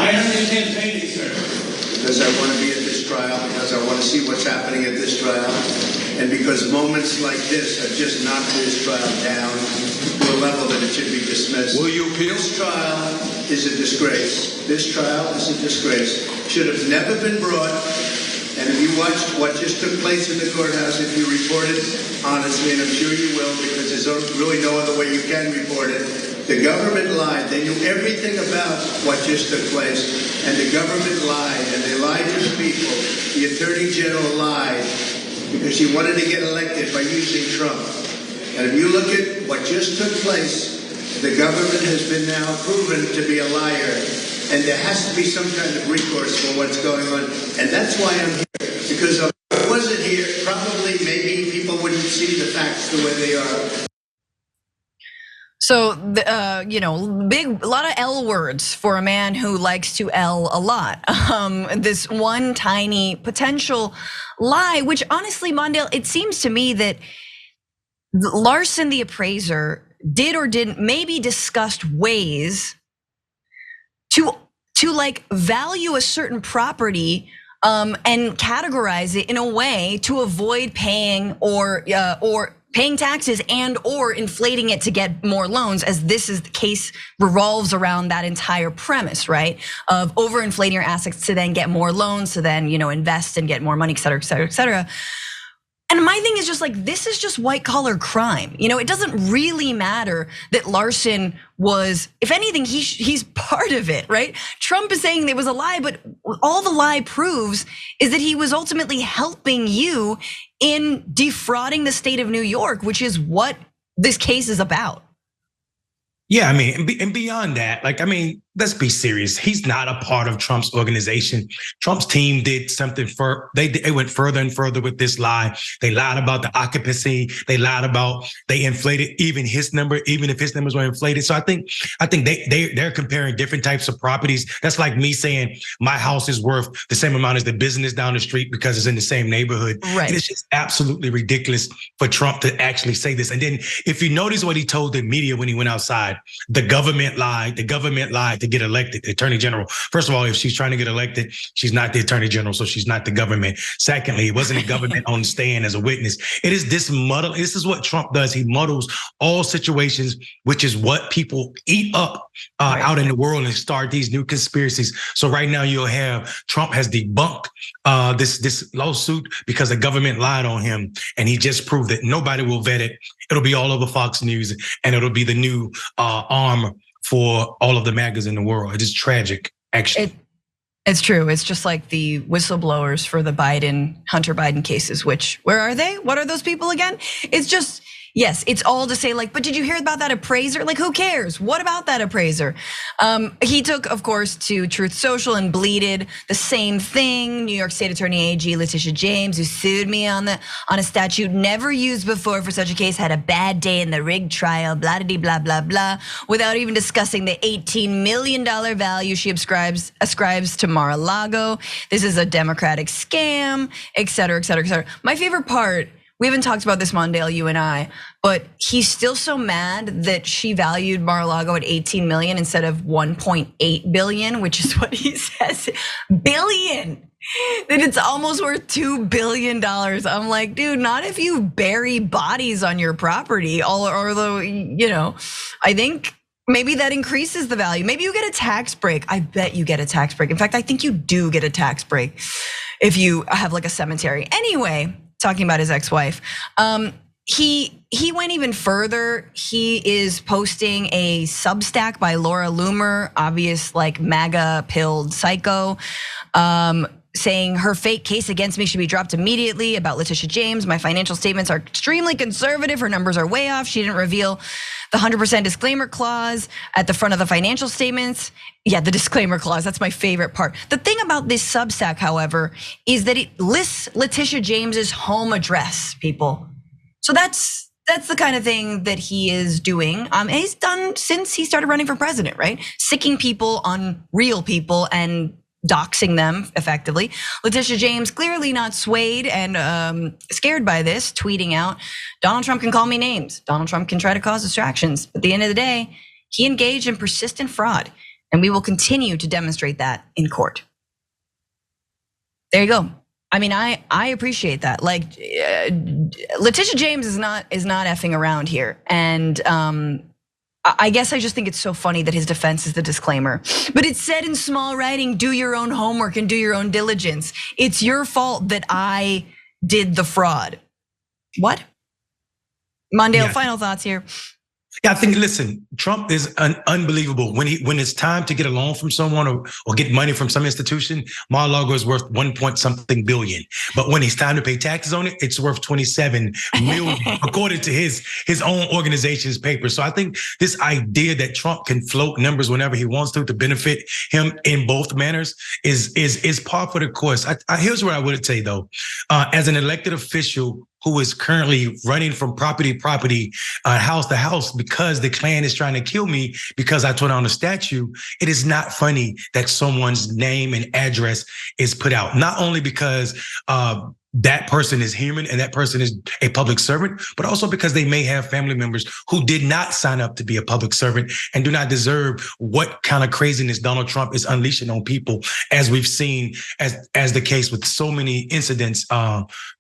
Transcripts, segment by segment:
Why aren't you campaigning, sir? Because I want to be at this trial, because I want to see what's happening at this trial, and because moments like this have just knocked this trial down to a level that it should be dismissed. Will you appeal? This trial is a disgrace. This trial is a disgrace. Should have never been brought. And if you watched what just took place in the courthouse, if you report it honestly, and I'm sure you will, because there's really no other way you can report it, the government lied. They knew everything about what just took place, and the government lied, and they lied to the people. The Attorney General lied because she wanted to get elected by using Trump. And if you look at what just took place, the government has been now proven to be a liar, and there has to be some kind of recourse for what's going on. And that's why I'm here, because if I wasn't here, probably maybe people wouldn't see the facts the way they are. So, a lot of L words for a man who likes to L a lot. This one tiny potential lie, which honestly, Mondale, it seems to me that Larson, the appraiser, did or didn't maybe discussed ways to like value a certain property and categorize it in a way to avoid paying or paying taxes and or inflating it to get more loans, as this is the case revolves around that entire premise, right? Of overinflating your assets to then get more loans, to then invest and get more money, et cetera, et cetera, et cetera. And my thing is just like, this is just white collar crime. It doesn't really matter that Larson was, if anything, he's part of it, right? Trump is saying there was a lie, but all the lie proves is that he was ultimately helping you in defrauding the state of New York, which is what this case is about. Yeah, and beyond that, let's be serious. He's not a part of Trump's organization. Trump's team did something they went further and further with this lie. They lied about the occupancy. They lied about, they inflated even his number, even if his numbers were inflated. So I think they're comparing different types of properties. That's like me saying my house is worth the same amount as the business down the street because it's in the same neighborhood. Right. And it's just absolutely ridiculous for Trump to actually say this. And then if you notice what he told the media when he went outside, the government lied to get elected, the attorney general. First of all, if she's trying to get elected, she's not the attorney general, so she's not the government. Secondly, it wasn't the government on the stand as a witness. It is this muddle. This is what Trump does. He muddles all situations, which is what people eat up out in the world and start these new conspiracies. So right now you'll have Trump has debunked this lawsuit because the government lied on him, and he just proved that nobody will vet it. It'll be all over Fox News, and it'll be the new arm for all of the MAGAs in the world. It is tragic, actually. It's true. It's just like the whistleblowers for the Hunter Biden cases, which, where are they? What are those people again? It's just, yes, it's all to say like, but did you hear about that appraiser? Like, who cares? What about that appraiser? He took, of course, to Truth Social and bleated the same thing. New York State Attorney AG Letitia James, who sued me on a statute never used before for such a case, had a bad day in the rigged trial, blah, blah, blah, blah, blah, without even discussing the $18 million value she ascribes to Mar-a-Lago. This is a Democratic scam, et cetera, et cetera, et cetera. My favorite part, we haven't talked about this, Mondale, you and I, but he's still so mad that she valued Mar-a-Lago at 18 million instead of 1.8 billion, which is what he says, billion. That it's almost worth $2 billion. I'm like, dude, not if you bury bodies on your property. Although, I think maybe that increases the value. Maybe you get a tax break. I bet you get a tax break. In fact, I think you do get a tax break if you have like a cemetery. Anyway, talking about his ex-wife. He went even further. He is posting a Substack by Laura Loomer, obvious like MAGA pilled psycho, saying her fake case against me should be dropped immediately. About Letitia James, my financial statements are extremely conservative. Her numbers are way off. She didn't reveal the 100% disclaimer clause at the front of the financial statements. Yeah, the disclaimer clause, that's my favorite part. The thing about this Substack, however, is that it lists Letitia James's home address, people. So that's the kind of thing that he is doing. He's done since he started running for president, right? Sicking people on real people and doxing them effectively. Letitia James clearly not swayed and scared by this, tweeting out, Donald Trump can call me names. Donald Trump can try to cause distractions. But at the end of the day, he engaged in persistent fraud. And we will continue to demonstrate that in court. There you go. I mean, I appreciate that. Like, Letitia James is not effing around here. And I guess I just think it's so funny that his defense is the disclaimer. But it said in small writing, do your own homework and do your own diligence. It's your fault that I did the fraud. What? Mondale, final thoughts here. Yeah, I think, listen, Trump is unbelievable. When it's time to get a loan from someone or get money from some institution, Mar-a-Lago is worth 1-point-something billion. But when it's time to pay taxes on it, it's worth 27 million, according to his own organization's paper. So I think this idea that Trump can float numbers whenever he wants to benefit him in both manners is par for the course. Here's what I would say, though. As an elected official who is currently running from property to house to house because the Klan is trying to kill me because I tore down a statue, it is not funny that someone's name and address is put out. Not only because that person is human and that person is a public servant, but also because they may have family members who did not sign up to be a public servant and do not deserve what kind of craziness Donald Trump is unleashing on people, as we've seen as the case with so many incidents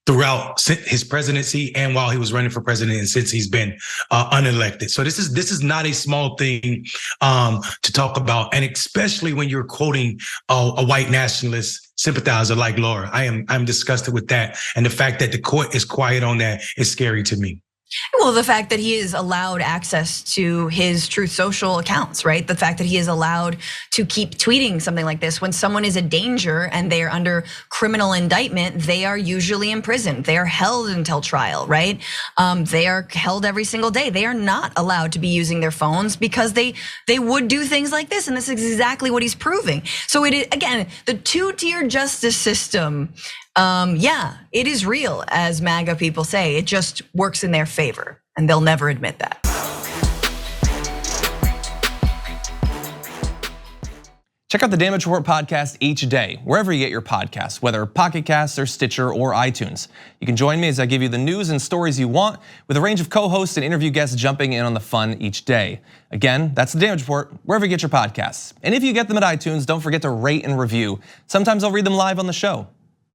throughout his presidency and while he was running for president and since he's been unelected. So this is not a small thing to talk about, and especially when you're quoting a white nationalist sympathizer like Laura. I'm disgusted with that. And the fact that the court is quiet on that is scary to me. Well, the fact that he is allowed access to his Truth Social accounts, right? The fact that he is allowed to keep tweeting something like this. When someone is a danger and they are under criminal indictment, they are usually imprisoned. They are held until trial, right? They are held every single day. They are not allowed to be using their phones because they would do things like this. And this is exactly what he's proving. So it is, again, the two-tier justice system, yeah, it is real, as MAGA people say. It just works in their favor, and they'll never admit that. Check out the Damage Report podcast each day, wherever you get your podcasts, whether Pocket Casts or Stitcher or iTunes. You can join me as I give you the news and stories you want, with a range of co-hosts and interview guests jumping in on the fun each day. Again, that's the Damage Report, wherever you get your podcasts. And if you get them at iTunes, don't forget to rate and review. Sometimes I'll read them live on the show.